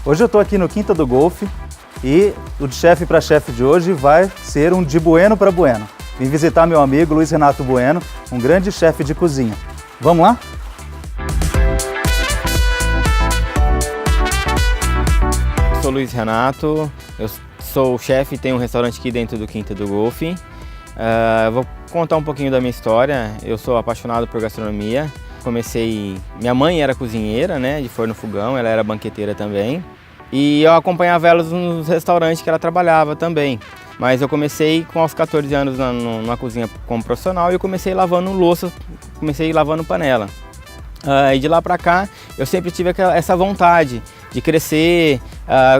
Hoje eu estou aqui no Quinta do Golfe e o de chefe para chefe de hoje vai ser um de bueno para bueno. Vim visitar meu amigo Luiz Renato Bueno, um grande chefe de cozinha. Vamos lá? Sou Luiz Renato, eu sou chefe e tenho um restaurante aqui dentro do Quinta do Golfe. Vou contar um pouquinho da minha história. Eu sou apaixonado por gastronomia. Minha mãe era cozinheira, né, de forno fogão, ela era banqueteira também. E eu acompanhava ela nos restaurantes que ela trabalhava também. Mas eu comecei aos 14 anos na cozinha como profissional e eu comecei lavando louça, comecei lavando panela. E de lá pra cá eu sempre tive essa vontade de crescer.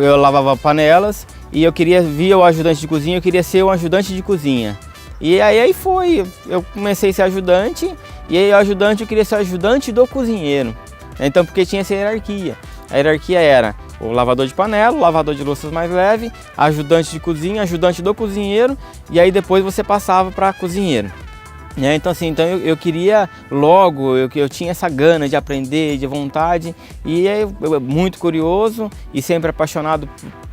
Eu lavava panelas e eu via o ajudante de cozinha, eu queria ser um ajudante de cozinha. E aí eu comecei a ser ajudante, e aí eu queria ser ajudante do cozinheiro. Então, porque tinha essa hierarquia. A hierarquia era o lavador de panela, o lavador de louças mais leve, ajudante de cozinha, ajudante do cozinheiro, e aí depois você passava para cozinheiro. Então assim, eu queria logo, eu tinha essa gana de aprender, de vontade, e eu muito curioso e sempre apaixonado.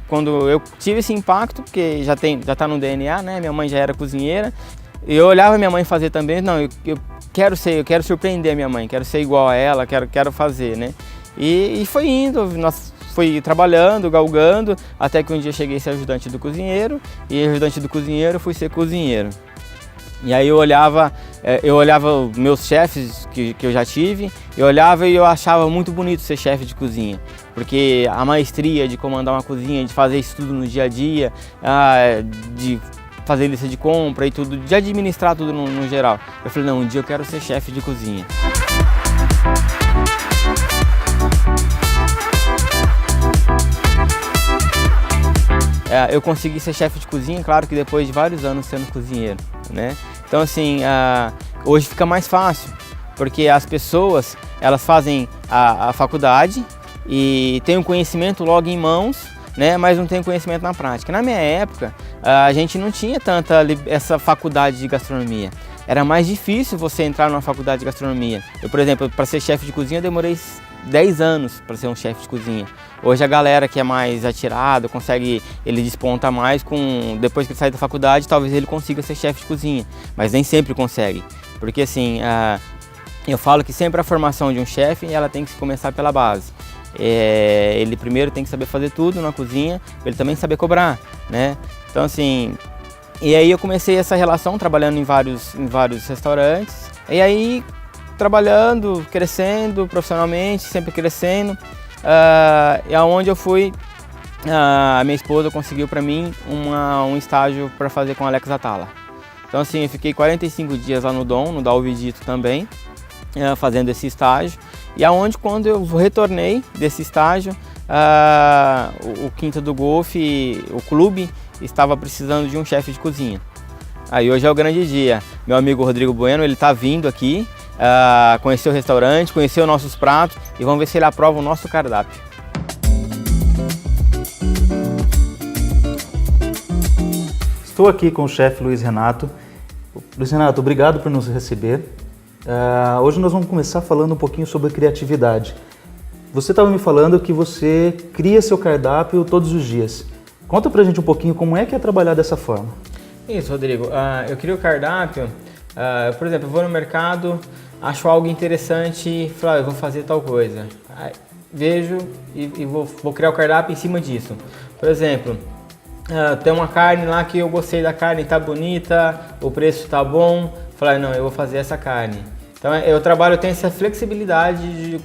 Quando eu tive esse impacto, porque já está no DNA, né? Minha mãe já era cozinheira, eu olhava minha mãe fazer também, não, eu quero surpreender a minha mãe, quero ser igual a ela, quero fazer, né? E foi indo, fui trabalhando, galgando, até que um dia cheguei a ser ajudante do cozinheiro, e ajudante do cozinheiro fui ser cozinheiro. E aí eu olhava os meus chefes que eu já tive, eu olhava e eu achava muito bonito ser chefe de cozinha, porque a maestria de comandar uma cozinha, de fazer isso tudo no dia a dia, de fazer lista de compra e tudo, de administrar tudo no geral. Eu falei, não, um dia eu quero ser chefe de cozinha. Eu consegui ser chefe de cozinha, claro que depois de vários anos sendo cozinheiro, né? Então assim, hoje fica mais fácil, porque as pessoas, elas fazem a faculdade e têm o conhecimento logo em mãos, né? Mas não tem conhecimento na prática. Na minha época, a gente não tinha essa faculdade de gastronomia. Era mais difícil você entrar numa faculdade de gastronomia. Eu, por exemplo, para ser chefe de cozinha, eu demorei 10 anos para ser um chefe de cozinha. Hoje a galera que é mais atirada, ele desponta mais depois que ele sai da faculdade, talvez ele consiga ser chefe de cozinha, mas nem sempre consegue. Porque assim, eu falo que sempre a formação de um chefe, ela tem que começar pela base. Ele primeiro tem que saber fazer tudo na cozinha, para ele também saber cobrar, né? Então assim, e aí eu comecei essa relação trabalhando em vários restaurantes, e aí trabalhando, crescendo profissionalmente, sempre crescendo, e aonde eu fui, a minha esposa conseguiu para mim um estágio para fazer com Alex Atala. Então assim, eu fiquei 45 dias lá no Dalvi Dito também, fazendo esse estágio, e aonde quando eu retornei desse estágio, o Quinta do Golfe, o clube, estava precisando de um chefe de cozinha. Aí hoje é o grande dia. Meu amigo Rodrigo Bueno, ele está vindo aqui, conhecer o restaurante, conhecer os nossos pratos e vamos ver se ele aprova o nosso cardápio. Estou aqui com o chefe Luiz Renato. Luiz Renato, obrigado por nos receber. Hoje nós vamos começar falando um pouquinho sobre criatividade. Você estava me falando que você cria seu cardápio todos os dias. Conta pra gente um pouquinho como é que é trabalhar dessa forma. Isso, Rodrigo. Eu crio o cardápio, por exemplo, eu vou no mercado, acho algo interessante, falo, eu vou fazer tal coisa. Aí, vejo e vou criar o cardápio em cima disso. Por exemplo, tem uma carne lá que eu gostei da carne, tá bonita, o preço tá bom, falei, não, eu vou fazer essa carne. Então eu tenho essa flexibilidade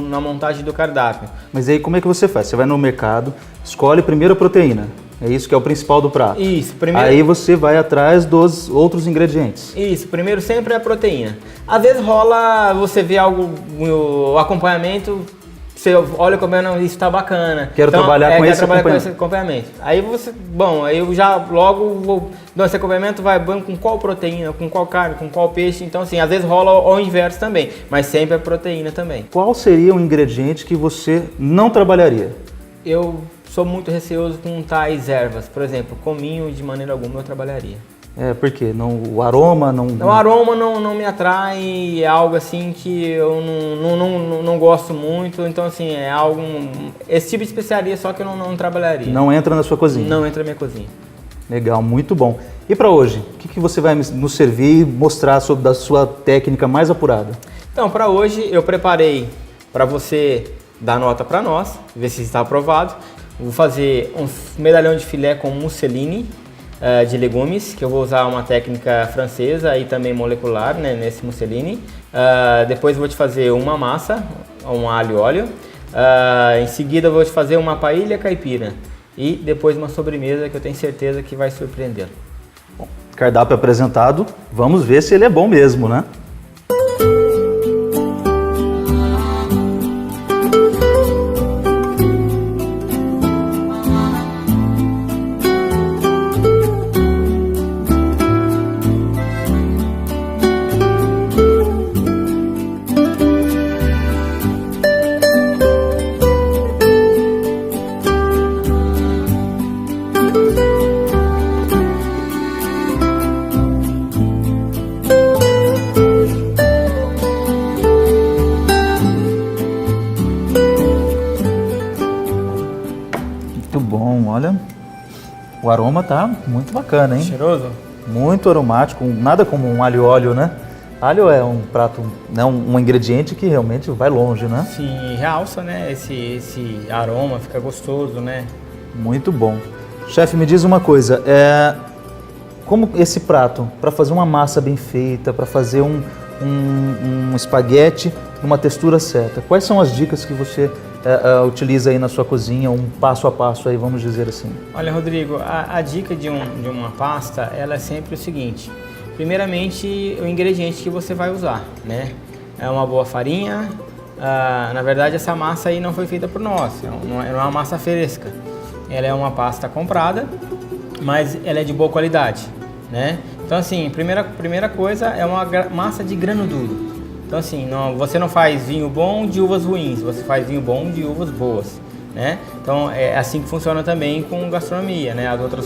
na montagem do cardápio. Mas aí como é que você faz? Você vai no mercado, escolhe primeiro a proteína. É isso que é o principal do prato. Isso, primeiro. Aí você vai atrás dos outros ingredientes. Isso, primeiro sempre é a proteína. Às vezes rola, você vê o acompanhamento, você olha como isso tá bacana. Quero trabalhar com esse acompanhamento. Aí aí eu já logo vou dar esse acompanhamento, vai com qual proteína, com qual carne, com qual peixe. Então assim, às vezes rola ao inverso também, mas sempre é proteína também. Qual seria um ingrediente que você não trabalharia? Eu sou muito receoso com tais ervas. Por exemplo, cominho de maneira alguma eu trabalharia. Por quê? O aroma não... O aroma não me atrai, é algo assim que eu não gosto muito, então assim, é algo... Esse tipo de especiaria só que eu não trabalharia. Não entra na sua cozinha? Não entra na minha cozinha. Legal, muito bom. E para hoje, o que você vai nos servir e mostrar sobre da sua técnica mais apurada? Então, para hoje eu preparei para você dar nota para nós, ver se está aprovado. Vou fazer um medalhão de filé com musseline de legumes, que eu vou usar uma técnica francesa e também molecular, né, nesse musseline. Depois vou te fazer uma massa, um alho e óleo. Em seguida vou te fazer uma paella caipira e depois uma sobremesa que eu tenho certeza que vai surpreender. Bom, cardápio apresentado, vamos ver se ele é bom mesmo, né? Muito bom, olha, o aroma tá muito bacana, hein? Cheiroso? Muito aromático, nada como um alho e óleo, né? Alho é um prato, né, um ingrediente que realmente vai longe, né? Sim, realça, né, esse aroma, fica gostoso, né? Muito bom. Chefe, me diz uma coisa, como esse prato, para fazer uma massa bem feita, para fazer um espaguete numa textura certa, quais são as dicas que você utiliza aí na sua cozinha, um passo a passo aí, vamos dizer assim? Olha, Rodrigo, a dica de uma pasta, ela é sempre o seguinte. Primeiramente, o ingrediente que você vai usar, né? É uma boa farinha. Na verdade, essa massa aí não foi feita por nós, não é uma massa fresca. Ela é uma pasta comprada, mas ela é de boa qualidade, né? Então, assim, primeira coisa é uma massa de grano duro. Então, assim, você não faz vinho bom de uvas ruins, você faz vinho bom de uvas boas, né? Então, é assim que funciona também com gastronomia, né? As outras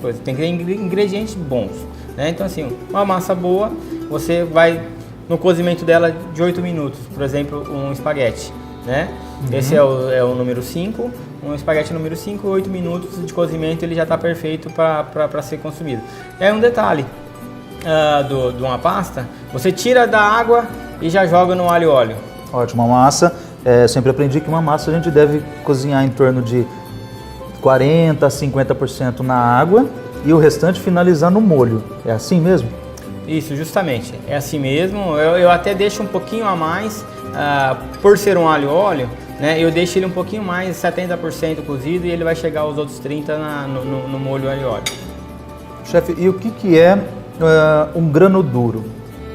coisas. Tem que ter ingredientes bons, né? Então, assim, uma massa boa, você vai no cozimento dela de 8 minutos, por exemplo, um espaguete, né? Uhum. Esse é o número 5, um espaguete número 5, 8 minutos de cozimento, ele já está perfeito para ser consumido. E aí um detalhe de uma pasta, você tira da água e já joga no alho e óleo. Ótimo, uma massa, sempre aprendi que uma massa a gente deve cozinhar em torno de 40% a 50% na água e o restante finalizar no molho. É assim mesmo? Isso, justamente. É assim mesmo. Eu até deixo um pouquinho a mais, por ser um alho e óleo, né? Eu deixo ele um pouquinho mais, 70% cozido, e ele vai chegar aos outros 30% no molho alho e óleo. Chefe, e o que é um grano duro?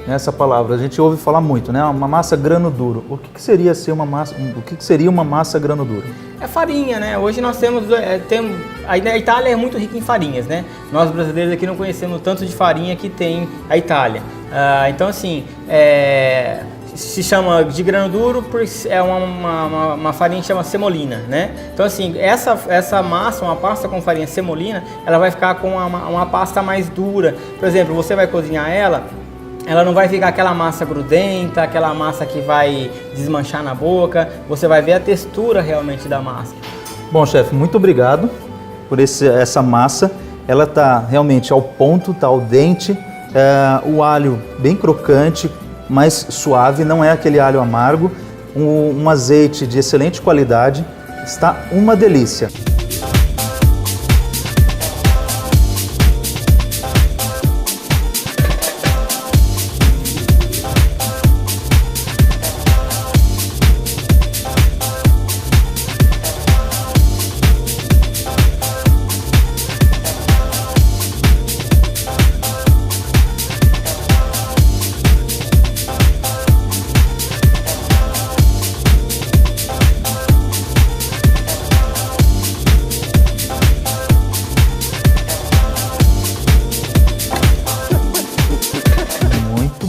Essa palavra, a gente ouve falar muito, né? Uma massa grano duro. O que seria ser uma massa? O que seria uma massa grano duro? É farinha, né? Hoje nós temos a Itália é muito rica em farinhas, né? Nós brasileiros aqui não conhecemos o tanto de farinha que tem a Itália. Então, assim, se chama de grano duro porque é uma farinha que chama semolina, né? Então, assim, essa massa, uma pasta com farinha semolina, ela vai ficar com uma pasta mais dura. Por exemplo, você vai cozinhar ela não vai ficar aquela massa grudenta, aquela massa que vai desmanchar na boca. Você vai ver a textura realmente da massa. Bom, chefe, muito obrigado por essa massa. Ela está realmente ao ponto, está al dente. O alho bem crocante, mais suave, não é aquele alho amargo. Um azeite de excelente qualidade. Está uma delícia.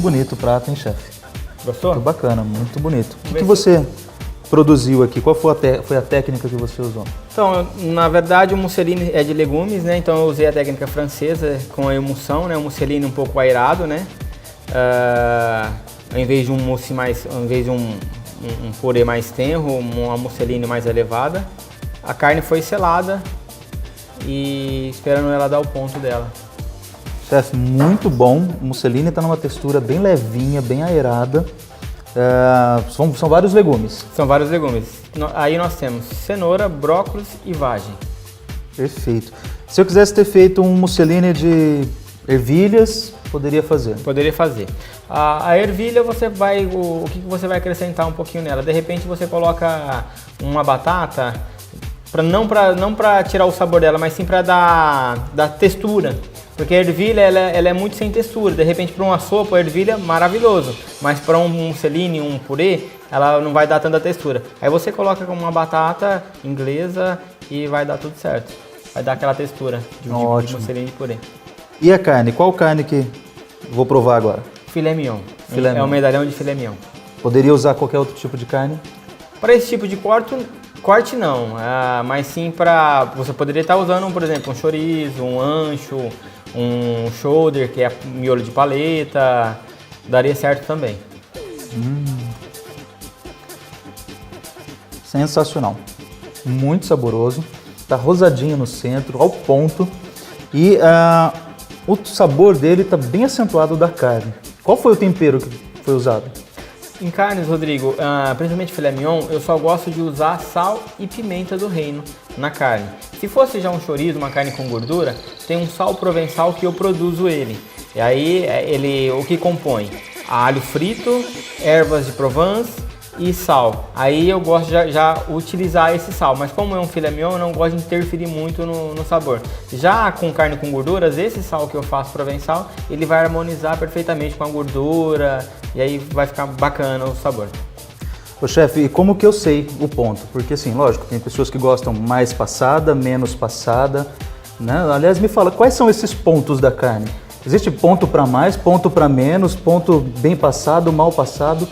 Bonito o prato, hein, chefe? Gostou? Muito bacana, muito bonito. O que você produziu aqui? Qual foi a técnica que você usou? Então, na verdade, o musseline é de legumes, né? Então eu usei a técnica francesa com a emulsão, né? O musseline um pouco aerado, né? Ao invés de um mousse ao invés de um purê mais tenro, uma musseline mais elevada. A carne foi selada e esperando ela dar o ponto dela. Chefe, muito bom. O musseline está numa textura bem levinha, bem aerada. São vários legumes. São vários legumes. Aí nós temos cenoura, brócolis e vagem. Perfeito. Se eu quisesse ter feito um musseline de ervilhas, poderia fazer? Poderia fazer. A ervilha, o que você vai acrescentar um pouquinho nela? De repente você coloca uma batata, não para tirar o sabor dela, mas sim para dar textura. Porque a ervilha ela é muito sem textura. De repente, para uma sopa, a ervilha, maravilhoso. Mas para um musseline, um purê, ela não vai dar tanta textura. Aí você coloca com uma batata inglesa e vai dar tudo certo. Vai dar aquela textura de musseline e purê. E a carne? Qual carne que vou provar agora? Filé mignon. É um medalhão de filé mignon. Poderia usar qualquer outro tipo de carne? Para esse tipo de corte não. Mas sim para... Você poderia estar usando, por exemplo, um chorizo, um ancho, um shoulder, que é miolo de paleta, daria certo também. Sensacional, muito saboroso, tá rosadinho no centro, ao ponto, e o sabor dele tá bem acentuado da carne. Qual foi o tempero que foi usado? Em carnes, Rodrigo, principalmente filé mignon, eu só gosto de usar sal e pimenta do reino na carne. Se fosse já um chorizo, uma carne com gordura, tem um sal provençal que eu produzo ele. E aí o que compõe? Alho frito, ervas de Provence e sal. Aí eu gosto de já utilizar esse sal, mas como é um filé mignon, eu não gosto de interferir muito no sabor. Já com carne com gorduras, esse sal que eu faço provençal, ele vai harmonizar perfeitamente com a gordura e aí vai ficar bacana o sabor. Ô chefe, e como que eu sei o ponto? Porque assim, lógico, tem pessoas que gostam mais passada, menos passada, né? Aliás, me fala, quais são esses pontos da carne? Existe ponto para mais, ponto para menos, ponto bem passado, mal passado?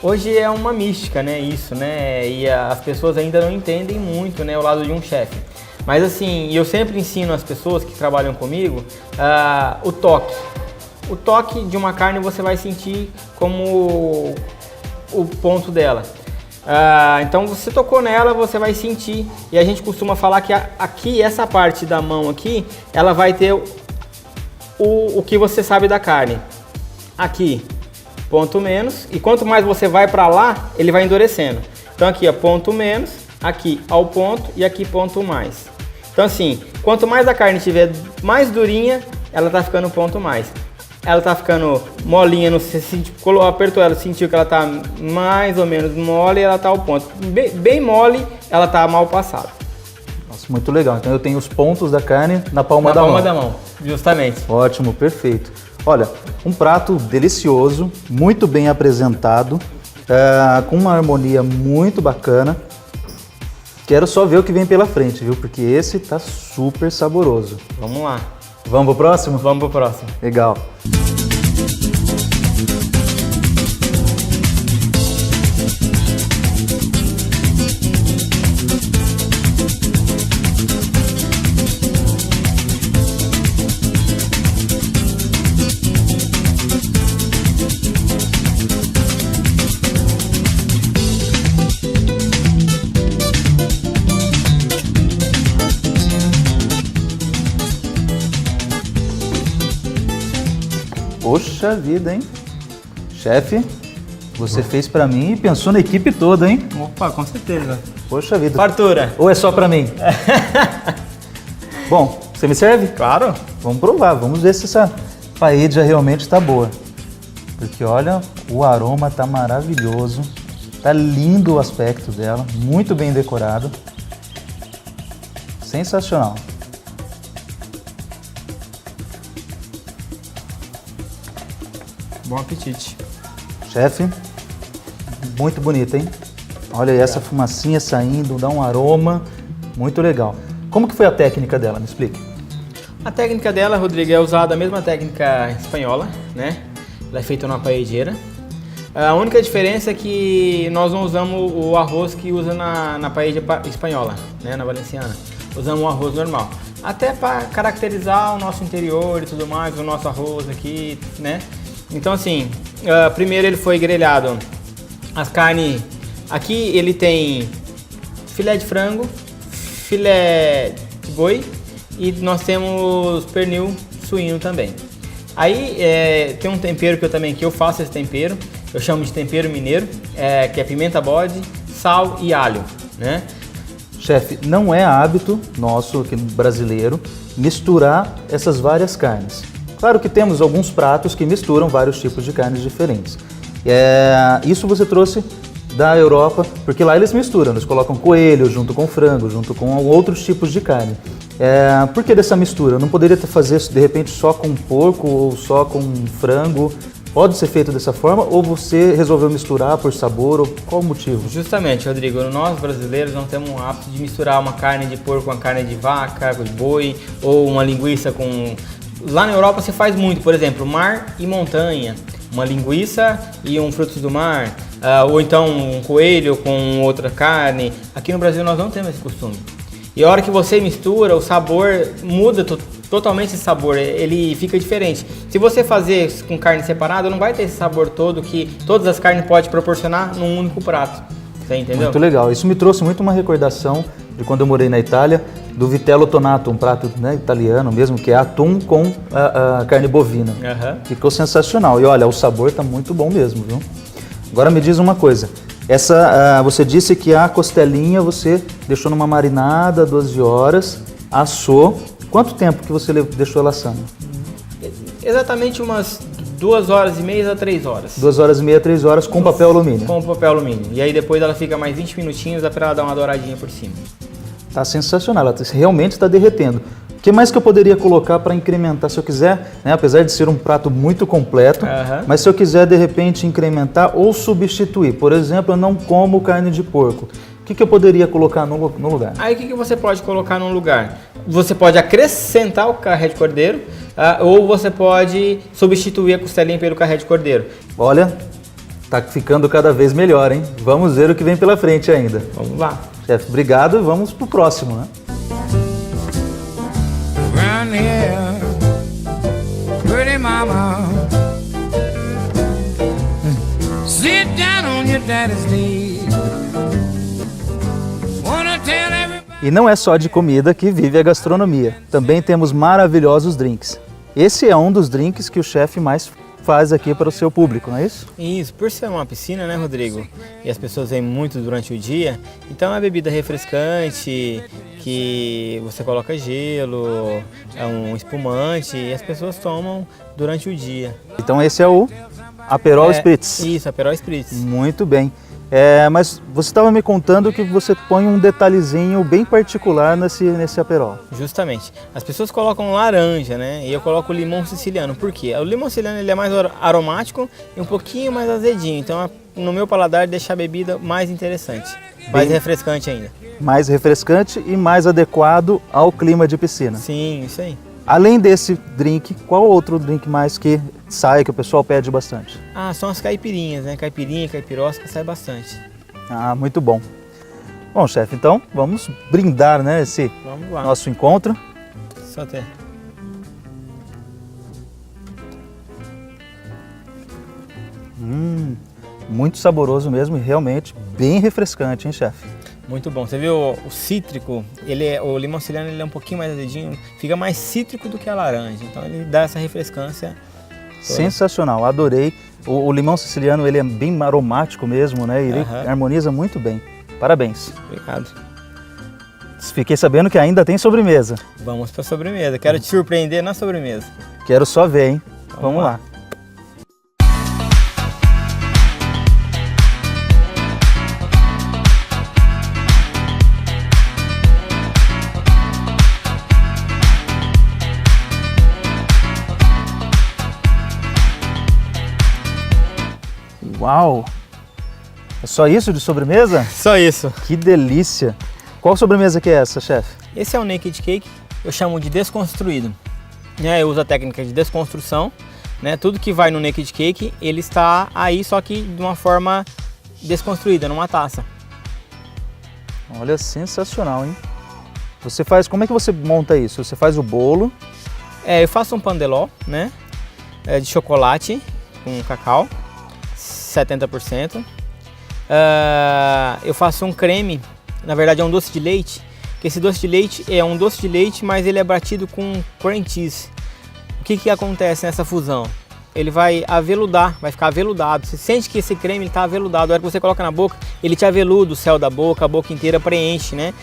Hoje é uma mística, né, isso, né, e as pessoas ainda não entendem muito, né, o lado de um chefe. Mas assim, eu sempre ensino as pessoas que trabalham comigo o toque. O toque de uma carne você vai sentir como o ponto dela. Então você tocou nela, você vai sentir, e a gente costuma falar que aqui, essa parte da mão aqui, ela vai ter o que você sabe da carne. Aqui, ponto menos, e quanto mais você vai para lá, ele vai endurecendo. Então aqui é ponto menos, aqui ao ponto e aqui ponto mais. Então assim, quanto mais a carne estiver mais durinha, ela tá ficando ponto mais. Ela tá ficando molinha, você apertou ela, sentiu que ela tá mais ou menos mole, ela tá ao ponto. Bem mole, ela tá mal passada. Nossa, muito legal. Então eu tenho os pontos da carne na palma da mão. Na palma da mão, justamente. Ótimo, perfeito. Olha, um prato delicioso, muito bem apresentado, com uma harmonia muito bacana. Quero só ver o que vem pela frente, viu? Porque esse tá super saboroso. Vamos lá. Vamos pro próximo? Vamos pro próximo. Legal. Poxa vida, hein? Chefe, você fez pra mim e pensou na equipe toda, hein? Opa, com certeza. Poxa vida. Fartura. Ou é só pra mim? Bom, você me serve? Claro. Vamos provar, vamos ver se essa paella realmente tá boa. Porque olha, o aroma tá maravilhoso. Tá lindo o aspecto dela, muito bem decorado. Sensacional. Bom apetite. Chefe, muito bonita, hein? Olha aí essa fumacinha saindo, dá um aroma muito legal. Como que foi a técnica dela? Me explique. A técnica dela, Rodrigo, é usada a mesma técnica espanhola, né? Ela é feita numa paelleira. A única diferença é que nós não usamos o arroz que usa na paella espanhola, né, na valenciana. Usamos o arroz normal. Até para caracterizar o nosso interior e tudo mais, o nosso arroz aqui, né? Então assim, primeiro ele foi grelhado. As carnes, aqui ele tem filé de frango, filé de boi e nós temos pernil suíno também. Aí tem um tempero que eu faço esse tempero, eu chamo de tempero mineiro, que é pimenta bode, sal e alho, né? Chefe, não é hábito nosso aqui brasileiro misturar essas várias carnes. Claro que temos alguns pratos que misturam vários tipos de carnes diferentes. Isso você trouxe da Europa, porque lá eles misturam, eles colocam coelho junto com frango, junto com outros tipos de carne. Por que dessa mistura? Não poderia fazer de repente só com porco ou só com frango? Pode ser feito dessa forma ou você resolveu misturar por sabor ou qual o motivo? Justamente, Rodrigo, nós brasileiros não temos o hábito de misturar uma carne de porco com uma carne de vaca, de boi ou uma linguiça com... Lá na Europa se faz muito, por exemplo, mar e montanha, uma linguiça e um frutos do mar, ou então um coelho com outra carne. Aqui no Brasil nós não temos esse costume. E a hora que você mistura, o sabor muda totalmente esse sabor, ele fica diferente. Se você fazer com carne separada, não vai ter esse sabor todo que todas as carnes podem proporcionar num único prato. Você entendeu? Muito legal. Isso me trouxe muito uma recordação de quando eu morei na Itália, do vitello tonato, um prato, né, italiano mesmo, que é atum com a carne bovina. Uhum. Ficou sensacional. E olha, o sabor está muito bom mesmo, viu? Agora me diz uma coisa. Você disse que a costelinha você deixou numa marinada 12 horas, assou. Quanto tempo que você deixou ela assando? Exatamente umas 2 horas e meia a 3 horas. 2 horas e meia, 3 horas com papel alumínio. Com papel alumínio. E aí depois ela fica mais 20 minutinhos para ela dar uma douradinha por cima. Tá sensacional, ela realmente está derretendo. O que mais que eu poderia colocar para incrementar, se eu quiser, né, apesar de ser um prato muito completo, mas se eu quiser de repente incrementar ou substituir, por exemplo, eu não como carne de porco, o que eu poderia colocar no lugar? Aí o que você pode colocar no lugar? Você pode acrescentar o carré de cordeiro, ou você pode substituir a costelinha pelo carré de cordeiro. Olha, tá ficando cada vez melhor, hein? Vamos ver o que vem pela frente ainda. Vamos lá. Chefe, obrigado, vamos pro próximo, né? Around here, pretty mama, sit down on your daddy's knee. Wanna tell everybody. E não é só de comida que vive a gastronomia. Também temos maravilhosos drinks. Esse é um dos drinks que o chefe mais faz aqui para o seu público, não é isso? Isso, por ser uma piscina, né, Rodrigo? E as pessoas vêm muito durante o dia, então é uma bebida refrescante, que você coloca gelo, é um espumante e as pessoas tomam durante o dia. Então esse é o Aperol Spritz. Isso, Aperol Spritz. Muito bem. Mas você estava me contando que você põe um detalhezinho bem particular nesse Aperol. Justamente. As pessoas colocam laranja, né? E eu coloco limão siciliano. Por quê? O limão siciliano ele é mais aromático e um pouquinho mais azedinho. Então, no meu paladar, deixa a bebida mais interessante. Mais refrescante ainda. Mais refrescante e mais adequado ao clima de piscina. Sim, isso aí. Além desse drink, qual outro drink mais que sai, que o pessoal pede bastante? São as caipirinhas, né? Caipirinha, caipirosca, sai bastante. Muito bom. Bom, chefe, então vamos brindar, né, esse nosso encontro. Só até. Muito saboroso mesmo e realmente bem refrescante, hein, chefe? Muito bom. Você viu o cítrico, o limão siciliano ele é um pouquinho mais azedinho, fica mais cítrico do que a laranja, então ele dá essa refrescância. Sensacional, adorei. O limão siciliano ele é bem aromático mesmo, né? Ele harmoniza muito bem. Parabéns. Obrigado. Fiquei sabendo que ainda tem sobremesa. Vamos para a sobremesa. Quero te surpreender na sobremesa. Quero só ver, hein? Vamos lá. Uau! É só isso de sobremesa? Só isso. Que delícia! Qual sobremesa que é essa, chefe? Esse é o Naked Cake, eu chamo de desconstruído. Eu uso a técnica de desconstrução né? Tudo que vai no Naked Cake, ele está aí, só que de uma forma desconstruída, numa taça. Olha, sensacional, hein? Você faz, como é que você monta isso? Você faz o bolo? Eu faço um pandeló, né? De chocolate com cacau, 70%. Eu faço um creme, na verdade é um doce de leite, que esse doce de leite é um doce de leite, mas ele é batido com cream cheese. O que acontece nessa fusão? Ele vai aveludar, vai ficar aveludado. Você sente que esse creme está aveludado. A hora que você coloca na boca, ele te aveluda o céu da boca, a boca inteira preenche, né?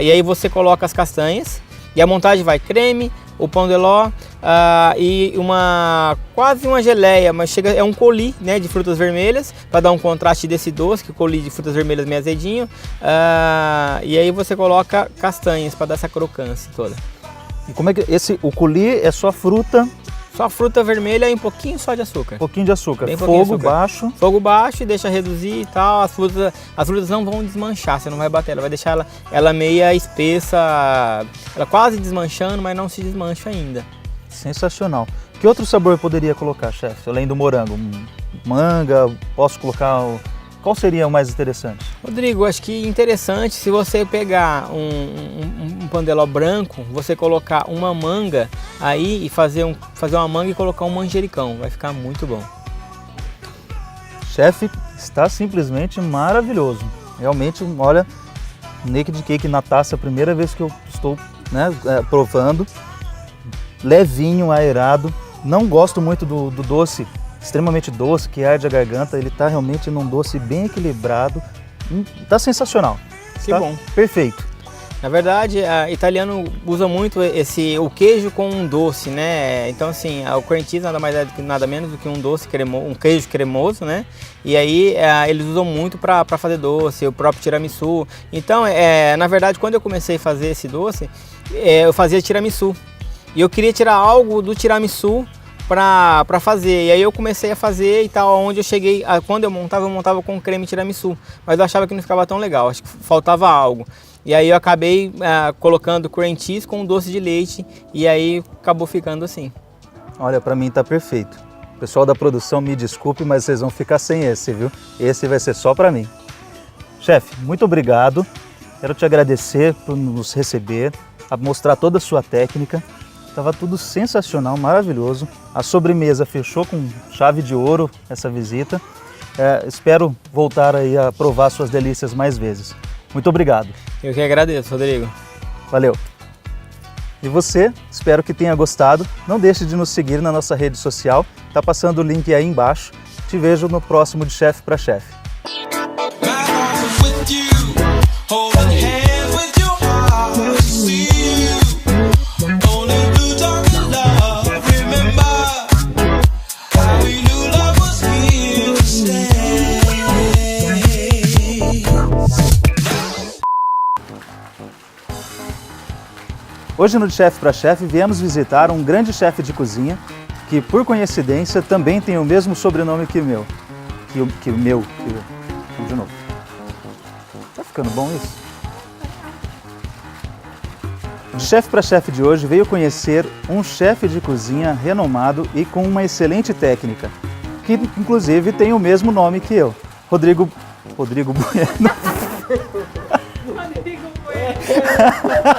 E aí você coloca as castanhas e a montagem vai creme, o pão de ló e quase uma geleia, mas é um coulis, né, de frutas vermelhas para dar um contraste desse doce, que o coulis de frutas vermelhas meio azedinho. E aí você coloca castanhas para dar essa crocância toda. E como é que o coulis é só fruta? Só fruta vermelha e um pouquinho só de açúcar. Um pouquinho de açúcar. Bem Fogo açúcar. baixo. Fogo baixo e deixa reduzir e tal. As frutas não vão desmanchar, você não vai bater. Ela vai deixar ela meia espessa, ela quase desmanchando, mas não se desmancha ainda. Sensacional. Que outro sabor eu poderia colocar, chefe? Além do morango? Manga, posso colocar... Qual seria o mais interessante? Rodrigo, acho que interessante se você pegar um pandeló branco, você colocar uma manga aí e fazer uma manga e colocar um manjericão. Vai ficar muito bom. Chefe, está simplesmente maravilhoso. Realmente, olha, Naked Cake na taça, a primeira vez que eu estou, né, provando. Levinho, aerado. Não gosto muito do doce, extremamente doce, que arde a garganta. Ele está realmente num doce bem equilibrado. Está sensacional. Que Tá bom. Perfeito. Na verdade, italiano usa muito o queijo com um doce, né? Então, assim, o cream cheese nada menos do que um doce um queijo cremoso, né? E aí eles usam muito para fazer doce, o próprio tiramisu. Então, na verdade, quando eu comecei a fazer esse doce, eu fazia tiramisu. E eu queria tirar algo do tiramisu para fazer, e aí eu comecei a fazer e tal, onde eu cheguei, quando eu montava com creme tiramisu, mas eu achava que não ficava tão legal, acho que faltava algo. E aí eu acabei colocando cream cheese com doce de leite e aí acabou ficando assim. Olha, para mim tá perfeito. Pessoal da produção, me desculpe, mas vocês vão ficar sem esse, viu? Esse vai ser só para mim. Chefe, muito obrigado. Quero te agradecer por nos receber, a mostrar toda a sua técnica. Estava tudo sensacional, maravilhoso. A sobremesa fechou com chave de ouro essa visita. Espero voltar aí a provar suas delícias mais vezes. Muito obrigado. Eu que agradeço, Rodrigo. Valeu. E você, espero que tenha gostado. Não deixe de nos seguir na nossa rede social. Tá passando o link aí embaixo. Te vejo no próximo de Chefe para Chefe. Hoje no Chefe para Chefe viemos visitar um grande chefe de cozinha que, por coincidência, também tem o mesmo sobrenome que o meu. De novo. Tá ficando bom isso? O Chefe para Chefe de hoje veio conhecer um chefe de cozinha renomado e com uma excelente técnica, que inclusive tem o mesmo nome que eu, Rodrigo Bueno. Rodrigo Bueno.